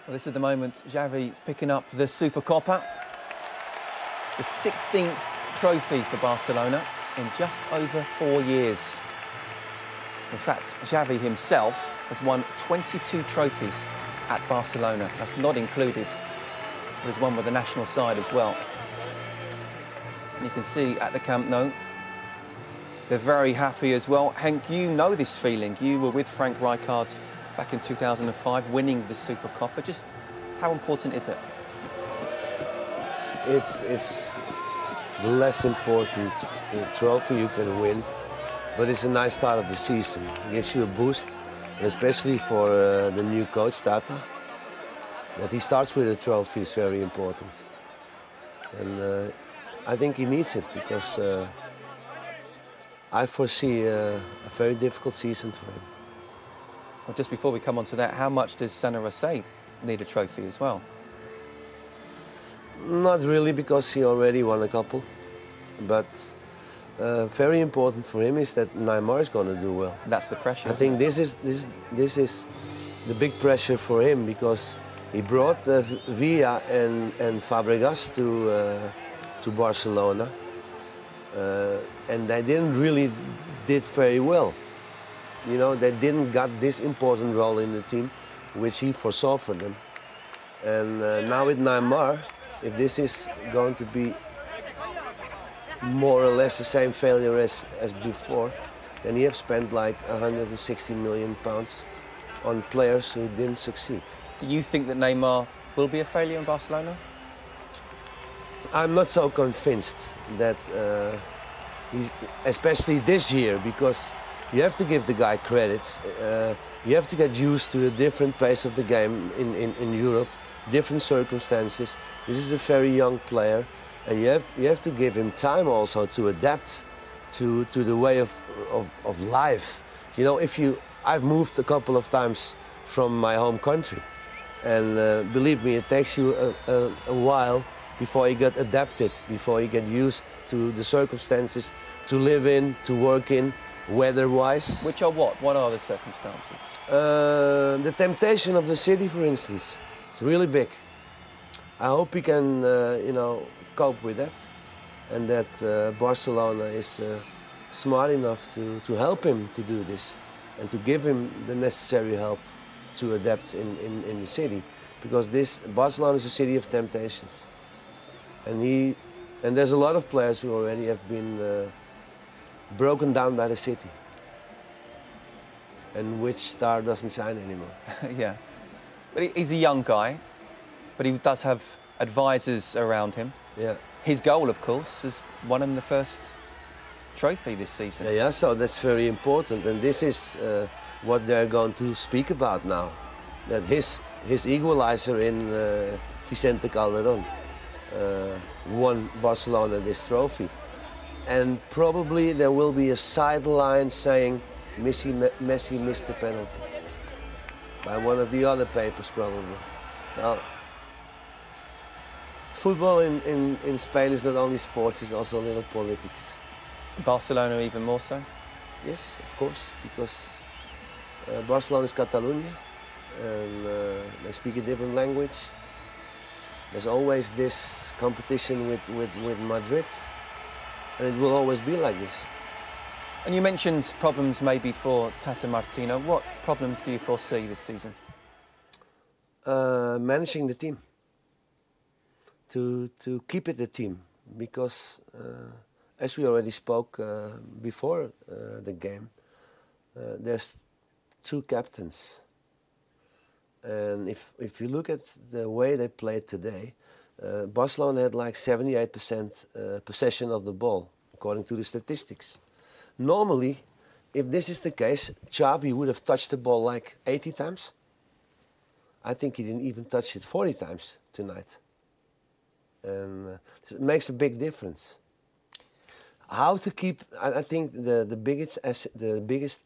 Well, this is the moment Xavi's picking up the Supercopa. The 16th trophy for Barcelona in just over 4 years. In fact, Xavi himself has won 22 trophies at Barcelona. That's not included, but he's won with the national side as well. And you can see at the Camp Nou, they're very happy as well. Henk, you know this feeling. You were with Frank Rijkaard back in 2005, winning the Supercopa. Just how important is it? It's the less important trophy you can win, but it's a nice start of the season. It gives you a boost, and especially for the new coach, TATA, that he starts with a trophy is very important. And I think he needs it because I foresee a very difficult season for him. Well, just before we come on to that, how much does San Jose need a trophy as well? Not really, because he already won a couple. But very important for him is that NEYMAR is going to do well. That's the pressure. I think this is the big pressure for him, because he brought Villa and Fabregas to Barcelona, and they didn't really did very well. You know, they didn't got this important role in the team, which he foresaw for them. And now with NEYMAR, if this is going to be more or less the same failure as before, then he have spent like 160 million pounds on players who didn't succeed. Do you think that NEYMAR will be a failure in Barcelona? I'm not so convinced that he's, especially this year, because you have to give the guy credits. You have to get used to the different pace of the game in Europe, different circumstances. This is a very young player, and you have to give him time also to adapt to the way of life. You know, I've moved a couple of times from my home country, and believe me, it takes you a while before you get adapted, before you get used to the circumstances to live in, to work in, weather-wise. Which are what? What are the circumstances? The temptation of the city, for instance, is really big. I hope he can, you know, cope with that, and that Barcelona is smart enough to help him to do this, and to give him the necessary help to adapt in the city, because Barcelona is a city of temptations, and there's a lot of players who already have been broken down by the city, and which star doesn't shine anymore. Yeah, but he's a young guy, but he does have advisors around him. Yeah. His goal, of course, is won him the first trophy this season. Yeah, so that's very important, and this is what they're going to speak about now. That his equalizer in Vicente Calderón won Barcelona this trophy. And probably there will be a sideline saying Messi missed the penalty by one of the other papers, probably. Now, football in Spain is not only sports, it's also a little politics. Barcelona even more so? Yes, of course, because Barcelona is Catalonia, and they speak a different language. There's always this competition with Madrid, and it will always be like this. And you mentioned problems maybe for Tata Martino. What problems do you foresee this season? Managing the team. To keep it a team, because as we already spoke before the game, there's two captains, and if you look at the way they played today, Barcelona had like 78% possession of the ball, according to the statistics. Normally, if this is the case, Xavi would have touched the ball like 80 times. I think he didn't even touch it 40 times tonight. And it makes a big difference. How to keep? I think the biggest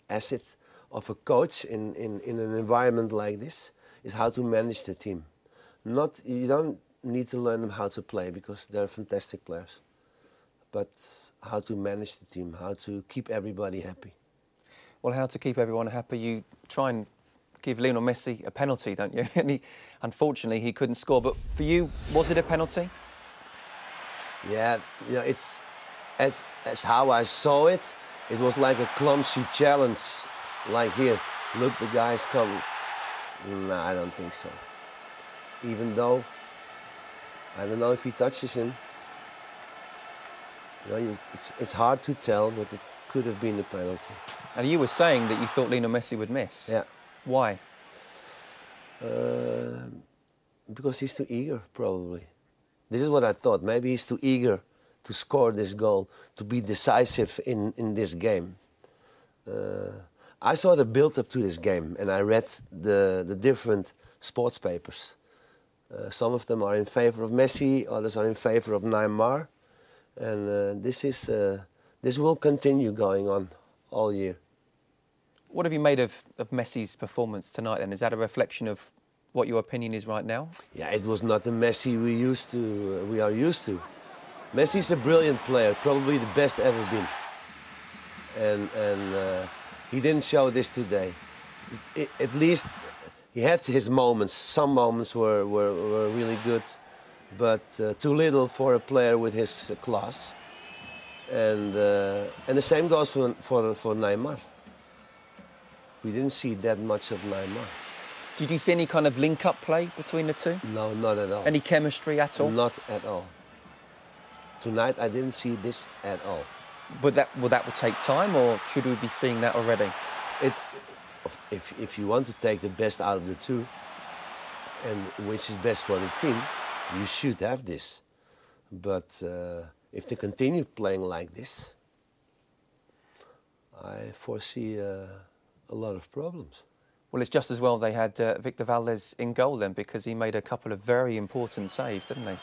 asset of a coach in an environment like this is how to manage the team. You don't need to learn them how to play, because they're fantastic players, but how to manage the team, how to keep everybody happy. Well, how to keep everyone happy? You try and give Lionel Messi a penalty, don't you? And unfortunately, he couldn't score. But for you, was it a penalty? Yeah, it's as how I saw it. It was like a clumsy challenge. Like here, look, the guy's coming. No, I don't think so. Even though, I don't know if he touches him. It's hard to tell, but it could have been a penalty. And you were saying that you thought Lionel Messi would miss. Yeah. Why? Because he's too eager, probably. This is what I thought. Maybe he's too eager to score this goal, to be decisive in this game. I saw the build-up to this game, and I read the different sports papers. Some of them are in favor of Messi, others are in favor of Neymar. And this will continue going on all year. What have you made of Messi's performance tonight then? Is that a reflection of what your opinion is right now? Yeah, it was not the Messi we are used to. Messi's a brilliant player, probably the best ever been. And he didn't show this today. At least he had his moments. Some moments were really good, but too little for a player with his class. And the same goes for Neymar. We didn't see that much of Neymar. Did you see any kind of link-up play between the two? No, not at all. Any chemistry at all? Not at all. Tonight I didn't see this at all. But that will take time, or should we be seeing that already? If you want to take the best out of the two, and which is best for the team, you should have this. But if they continue playing like this, I foresee a lot of problems. Well, it's just as well they had Victor Valdés in goal then, because he made a couple of very important saves, didn't he?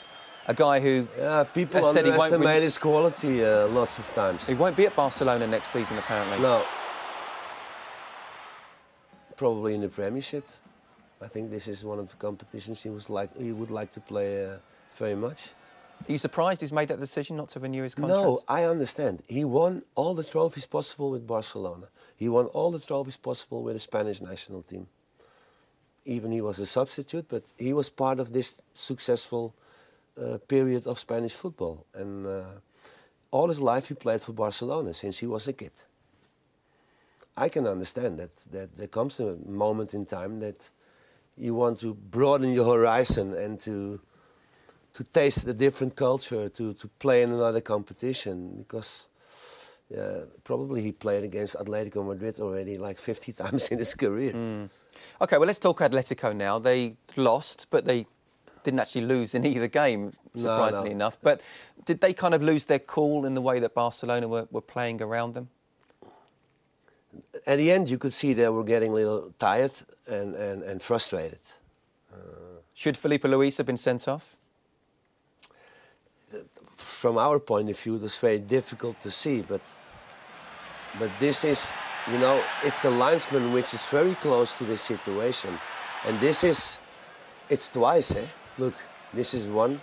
A guy who... Yeah, people underestimate his quality lots of times. He won't be at Barcelona next season, apparently. No. Probably in the Premiership. I think this is one of the competitions he would like to play very much. Are you surprised he's made that decision not to renew his contract? No, I understand. He won all the trophies possible with Barcelona. He won all the trophies possible with the Spanish national team. Even he was a substitute, but he was part of this successful period of Spanish football. And all his life he played for Barcelona since he was a kid. I can understand that there comes a moment in time that you want to broaden your horizon and to taste a different culture, to play in another competition, because probably he played against Atletico Madrid already like 50 times in his career. OK, well, let's talk Atletico now. They lost, but they didn't actually lose in either game, surprisingly enough. But did they kind of lose their cool in the way that Barcelona were playing around them? At the end, you could see they were getting a little tired and frustrated. Should Felipe Luis have been sent off? From our point of view, it was very difficult to see, but this is, you know, it's the linesman which is very close to this situation, and it's twice, eh? Look, this is one.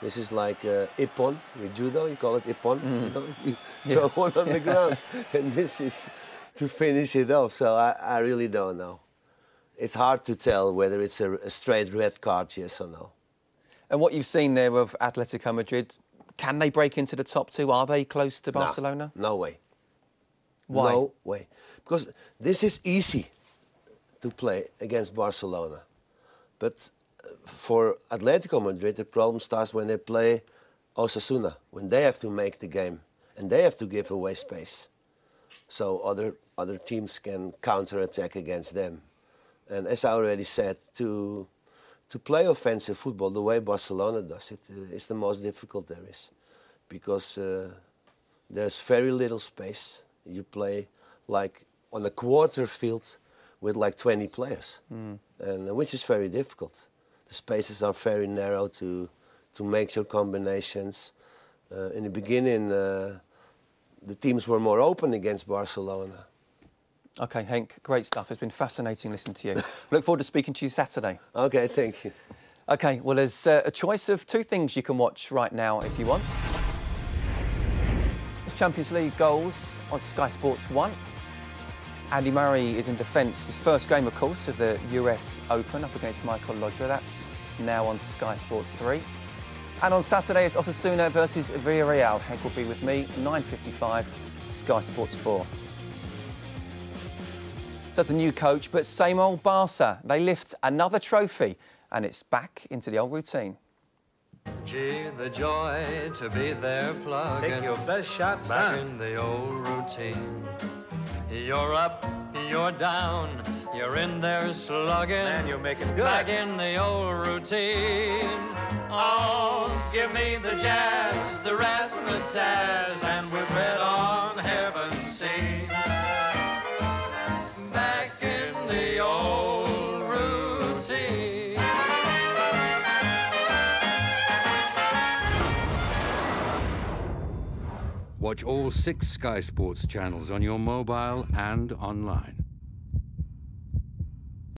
This is like ippon with judo. You call it ippon. You know? You throw one on the ground, and this is to finish it off. So I really don't know. It's hard to tell whether it's a straight red card, yes or no. And what you've seen there of Atletico Madrid, can they break into the top two? Are they close to Barcelona? No way. Why? No way. Because this is easy to play against Barcelona. But for Atletico Madrid, the problem starts when they play Osasuna, when they have to make the game and they have to give away space. So other teams can counter-attack against them. And as I already said, to play offensive football the way Barcelona does it is the most difficult there is, because there's very little space. You play like on a quarter field with like 20 players, and which is very difficult. The spaces are very narrow to make your combinations. In the beginning, the teams were more open against Barcelona. OK, Henk, great stuff. It's been fascinating listening to you. Look forward to speaking to you Saturday. OK, thank you. OK, well, there's a choice of two things you can watch right now if you want. Champions League goals on Sky Sports 1. Andy Murray is in defence. His first game, of course, of the US Open up against Michael Lodra. That's now on Sky Sports 3. And on Saturday, it's Osasuna versus Villarreal. Hank will be with me, 9:55, Sky Sports 4. So that's a new coach, but same old Barca. They lift another trophy, and it's back into the old routine. Gee, the joy to be there plugging. Take your best shot, back son. in the old routine. You're up, you're down, you're in there slugging. Man, you're making good. Back in the old routine. Oh, give me the jazz, the razzmatazz, and we're fed on heaven's sea. Back in the old routine. Watch all 6 Sky Sports channels on your mobile and online.